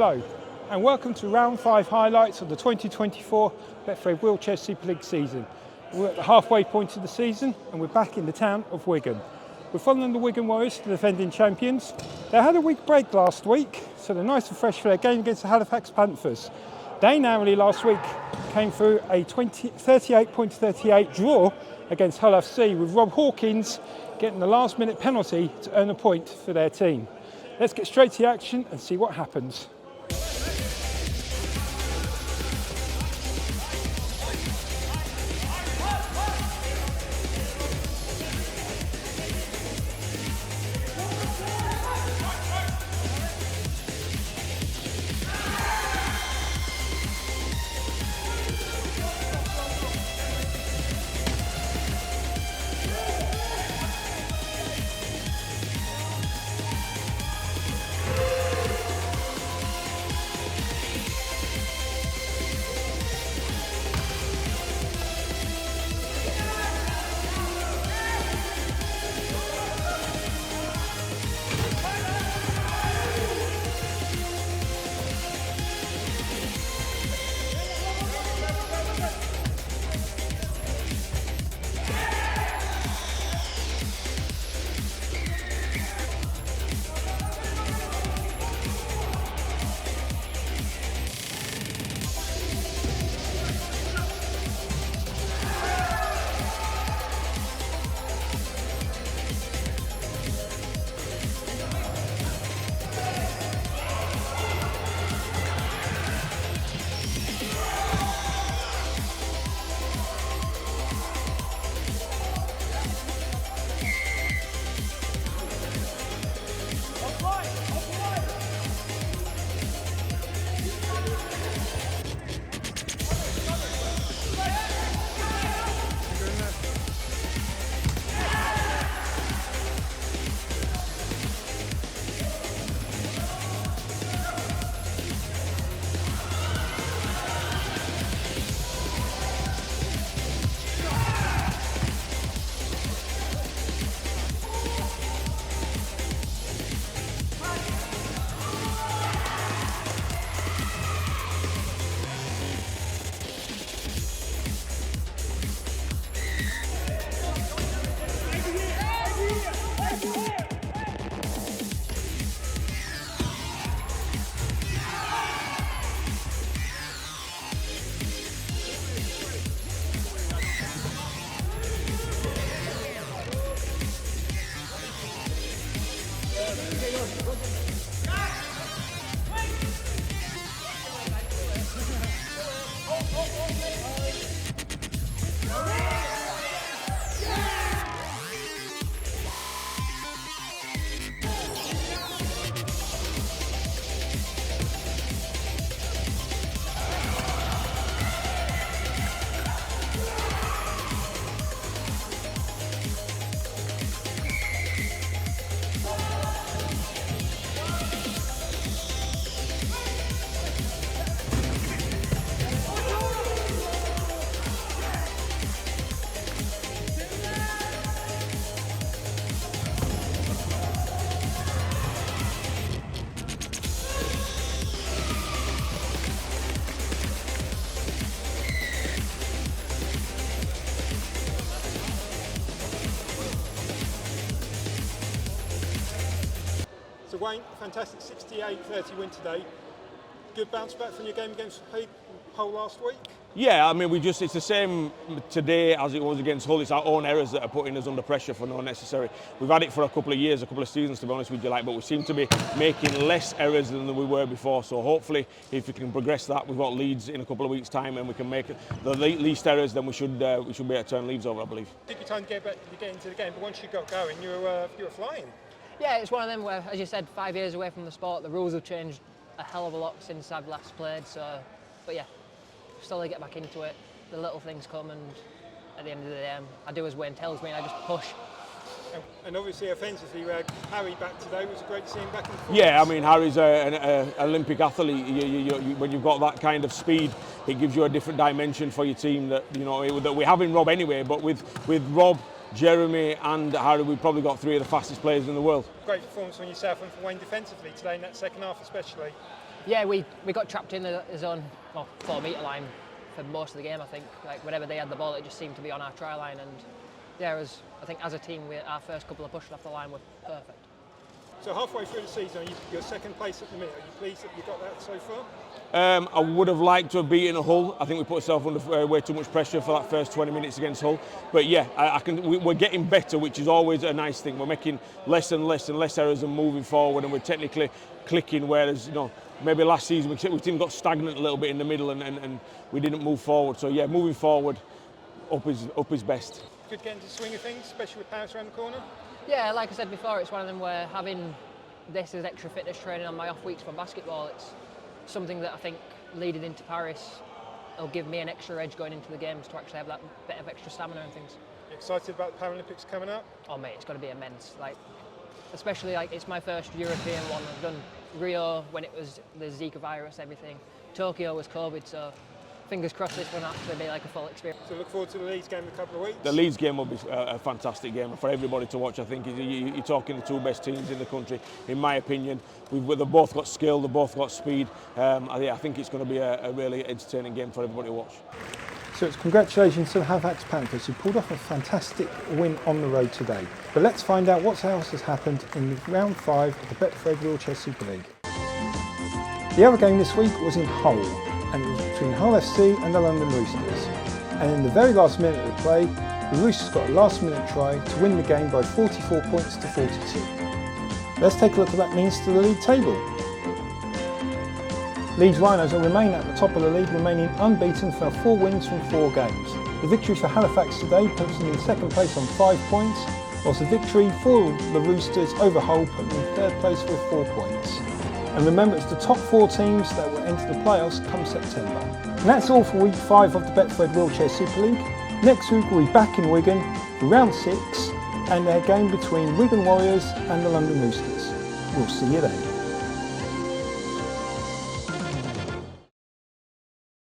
Hello and welcome to round 5 highlights of the 2024 Betfred Wheelchair Super League season. We're at the halfway point of the season and we're back in the town of Wigan. We're following the Wigan Warriors, the defending champions. They had a week break last week, so they're nice and fresh for their game against the Halifax Panthers. They narrowly last week came through a 38.38 draw against Hull FC, with Rob Hawkins getting the last minute penalty to earn a point for their team. Let's get straight to the action and see what happens. So Wayne, fantastic 68-30 win today. Good bounce back from your game against Hull last week? Yeah, I mean, it's the same today as it was against Hull. It's our own errors that are putting us under pressure for no necessary. We've had it for a couple of years, a couple of seasons, to be honest with you, but we seem to be making less errors than we were before. So hopefully, if we can progress that, we've got Leeds in a couple of weeks' time, and we can make the least errors, then we should be able to turn Leeds over, I believe. It took you time to get into the game, but once you got going, you were flying. Yeah, it's one of them where, as you said, 5 years away from the sport, the rules have changed a hell of a lot since I've last played. So, but yeah, slowly get back into it. The little things come, and at the end of the day, I do as Wayne tells me, and I just push. And obviously, offensively, Harry back today was great to see him back in the forwards. Yeah, I mean, Harry's an Olympic athlete. When you've got that kind of speed, it gives you a different dimension for your team that that we have in Rob anyway. But with Rob, Jeremy and Harry, we've probably got three of the fastest players in the world. Great performance from yourself and from Wayne defensively today in that second half especially. Yeah, we got trapped in the zone, 4 metre line for most of the game. I think like whenever they had the ball, it just seemed to be on our try line. And yeah, I think as a team, our first couple of pushes off the line were perfect. So halfway through the season, you're second place at the minute. Are you pleased that you got that so far? I would have liked to have beaten Hull. I think we put ourselves under way too much pressure for that first 20 minutes against Hull. But yeah, we're getting better, which is always a nice thing. We're making less and less errors and moving forward, and we're technically clicking. Whereas maybe last season we team got stagnant a little bit in the middle and we didn't move forward. So yeah, moving forward, up is best. Good getting to swing of things, especially with Paris around the corner. Yeah, like I said before, it's one of them where having this as extra fitness training on my off weeks for basketball, it's something that I think leading into Paris will give me an extra edge going into the games to actually have that bit of extra stamina and things. You excited about the Paralympics coming up? Oh mate, it's going to be immense. Especially it's my first European one. I've done Rio when it was the Zika virus, everything. Tokyo was COVID, so fingers crossed this one actually be like a full experience. So look forward to the Leeds game in a couple of weeks. The Leeds game will be a fantastic game for everybody to watch. I think you're talking the two best teams in the country, in my opinion. They've both got skill, they've both got speed. I think it's going to be a really entertaining game for everybody to watch. So it's congratulations to the Halifax Panthers who pulled off a fantastic win on the road today. But let's find out what else has happened in round 5 of the Betfred Wheelchair Super League. The other game this week was in Hull, and it was between Hull FC and the London Roosters. And in the very last minute of the play, the Roosters got a last minute try to win the game by 44 points to 42. Let's take a look at what that means to the league table. Leeds Rhinos will remain at the top of the league, remaining unbeaten for 4 wins from 4 games. The victory for Halifax today puts them in second place on 5 points, whilst the victory for the Roosters over Hull put them in third place with 4 points. And remember, it's the top 4 teams that will enter the playoffs come September. And that's all for week 5 of the Betfred Wheelchair Super League. Next week we'll be back in Wigan for round 6 and a game between Wigan Warriors and the London Roosters. We'll see you then.